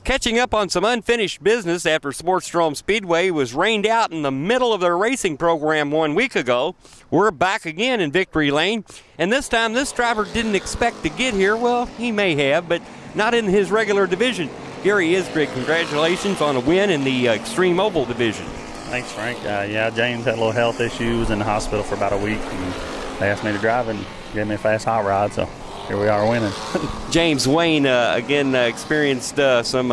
catching up on some unfinished business after Sportsdrome Speedway was rained out in the middle of their racing program 1 week ago. We're back again in Victory Lane, and this time this driver didn't expect to get here. Well, he may have, but not in his regular division. Gary Isgrigg, congratulations on a win in the Xtreme Oval division. Thanks, Frank. Yeah, James had a little health issues in the hospital for about a week, and they asked me to drive and gave me a fast hot rod, so here we are winning. James Wayne again experienced some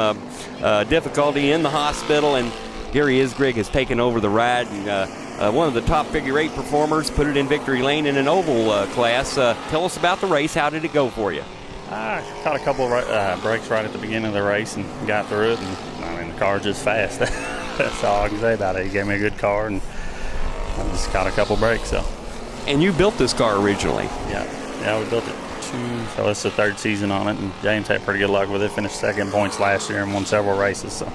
difficulty in the hospital, and Gary Isgrigg has taken over the ride, and one of the top figure eight performers put it in Victory Lane in an oval class. Tell us about the race. How did it go for you? I caught a couple of breaks right at the beginning of the race and got through it, and I mean, the car's just fast. That's all I can say about it. He gave me a good car, and I just caught a couple breaks. So. And you built this car originally? Yeah, we built it so it's the third season on it, and James had pretty good luck with it. Finished second points last year and won several races, so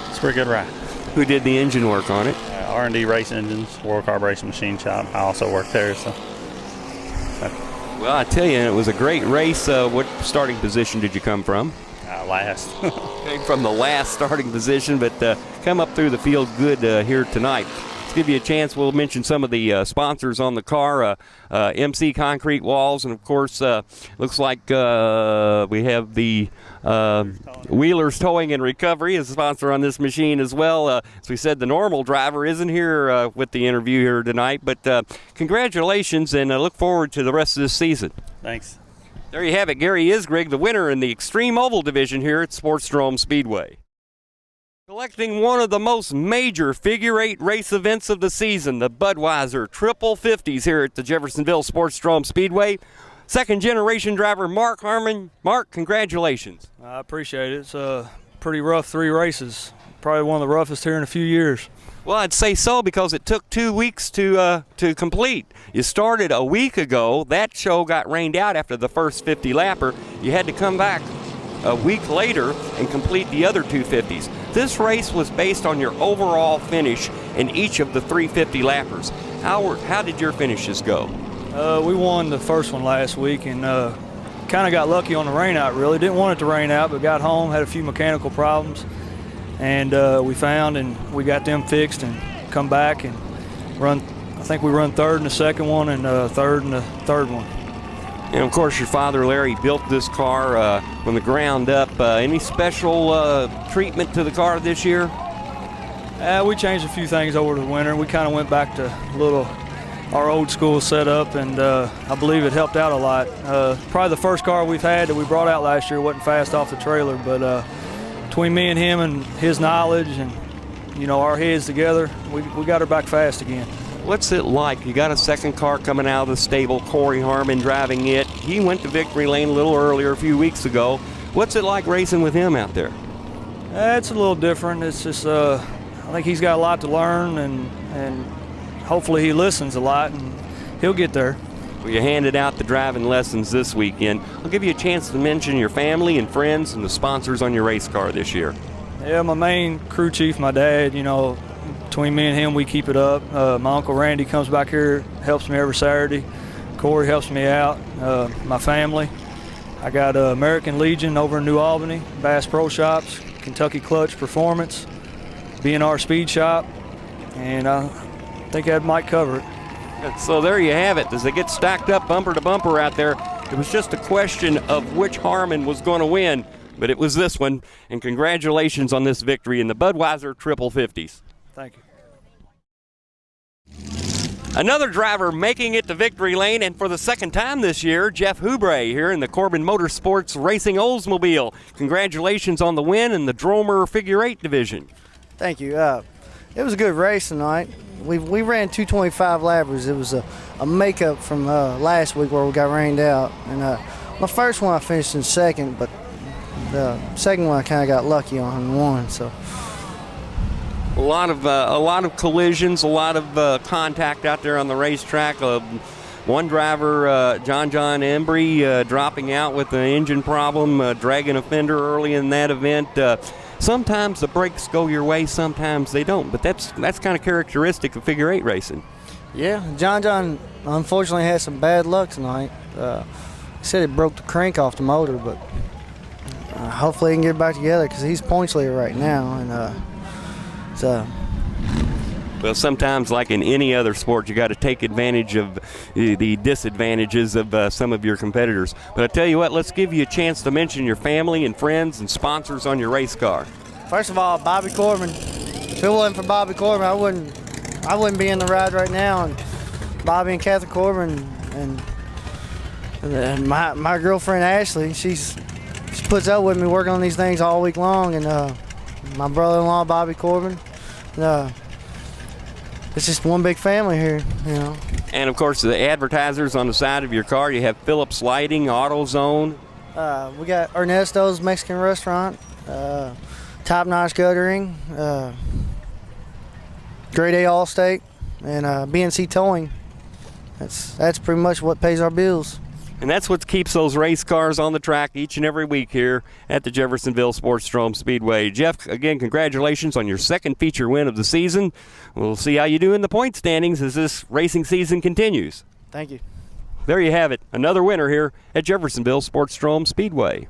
it's a pretty good ride. Who did the engine work on it? R&D Race Engines, World Car Racing Machine Shop. I also worked there, so. Well, I tell you, it was a great race. What starting position did you come from? Last. Came from the last starting position, but come up through the field good here tonight. Let's give you a chance. We'll mention some of the sponsors on the car. MC Concrete Walls, and of course, looks like we have the Wheelers Towing and Recovery as a sponsor on this machine as well. As we said, the normal driver isn't here with the interview here tonight, but congratulations, and I look forward to the rest of this season. Thanks. There you have it, Gary Isgrigg, the winner in the Xtreme Oval division here at Sportsdrome Speedway. Collecting one of the most major figure eight race events of the season, the Budweiser Triple 50s here at the Jeffersonville Sportsdrome Speedway. Second generation driver Mark Harmon. Mark, congratulations. I appreciate it. It's a pretty rough 3 races. Probably one of the roughest here in a few years. Well, I'd say so because it took 2 weeks to complete. You started a week ago. That show got rained out after the first 50 lapper. You had to come back a week later and complete the other 250s. This race was based on your overall finish in each of the 350 lappers. How did your finishes go? We won the first one last week and kind of got lucky on the rain out, really. Didn't want it to rain out, but got home, had a few mechanical problems, and we found and we got them fixed and come back and run. I think we run third in the second one and third in the third one. And of course, your father, Larry, built this car from the ground up. Any special treatment to the car this year? We changed a few things over the winter. We kind of went back to our old school setup, and I believe it helped out a lot. Probably the first car we've had that we brought out last year wasn't fast off the trailer, but between me and him and his knowledge and our heads together, we got her back fast again. What's it like? You got a second car coming out of the stable, Corey Harmon driving it. He went to Victory Lane a little earlier, a few weeks ago. What's it like racing with him out there? It's a little different. It's just, I think he's got a lot to learn, and hopefully he listens a lot, and he'll get there. Well, you handed out the driving lessons this weekend. I'll give you a chance to mention your family and friends and the sponsors on your race car this year. Yeah, my main crew chief, my dad, between me and him, we keep it up. My Uncle Randy comes back here, helps me every Saturday. Corey helps me out. My family. I got American Legion over in New Albany, Bass Pro Shops, Kentucky Clutch Performance, B&R Speed Shop, and I think that might cover it. So there you have it. As they get stacked up bumper to bumper out there, it was just a question of which Harmon was going to win, but it was this one. And congratulations on this victory in the Budweiser Triple 50s. Thank you. Another driver making it to Victory Lane, and for the second time this year, Jeff Hubre here in the Corbin Motorsports Racing Oldsmobile. Congratulations on the win in the Dromer Figure 8 division. Thank you. It was a good race tonight. We ran 225 lappers. It was a makeup from last week where we got rained out. And my first one I finished in second, but the second one I kind of got lucky on and won. So. A lot of collisions, a lot of contact out there on the racetrack. One driver, John Embry, dropping out with an engine problem, dragging a fender early in that event. Sometimes the brakes go your way, sometimes they don't. But that's kind of characteristic of figure eight racing. Yeah, John unfortunately had some bad luck tonight. He said it broke the crank off the motor, but hopefully he can get back together because he's points leader right now. And so. Well, sometimes, like in any other sport, you got to take advantage of the disadvantages of some of your competitors. But I tell you what, let's give you a chance to mention your family and friends and sponsors on your race car. First of all, Bobby Corbin. If it wasn't for Bobby Corbin, I wouldn't be in the ride right now. And Bobby and Kathy Corbin and my girlfriend Ashley, she puts up with me working on these things all week long. And my brother-in-law Bobby Corbin. It's just one big family here, you know. And, of course, the advertisers on the side of your car. You have Phillips Lighting, AutoZone. We got Ernesto's Mexican Restaurant, Top Notch Guttering, Grade A Allstate, and BNC Towing. That's pretty much what pays our bills. And that's what keeps those race cars on the track each and every week here at the Jeffersonville Sportsdrome Speedway. Jeff, again, congratulations on your second feature win of the season. We'll see how you do in the point standings as this racing season continues. Thank you. There you have it, another winner here at Jeffersonville Sportsdrome Speedway.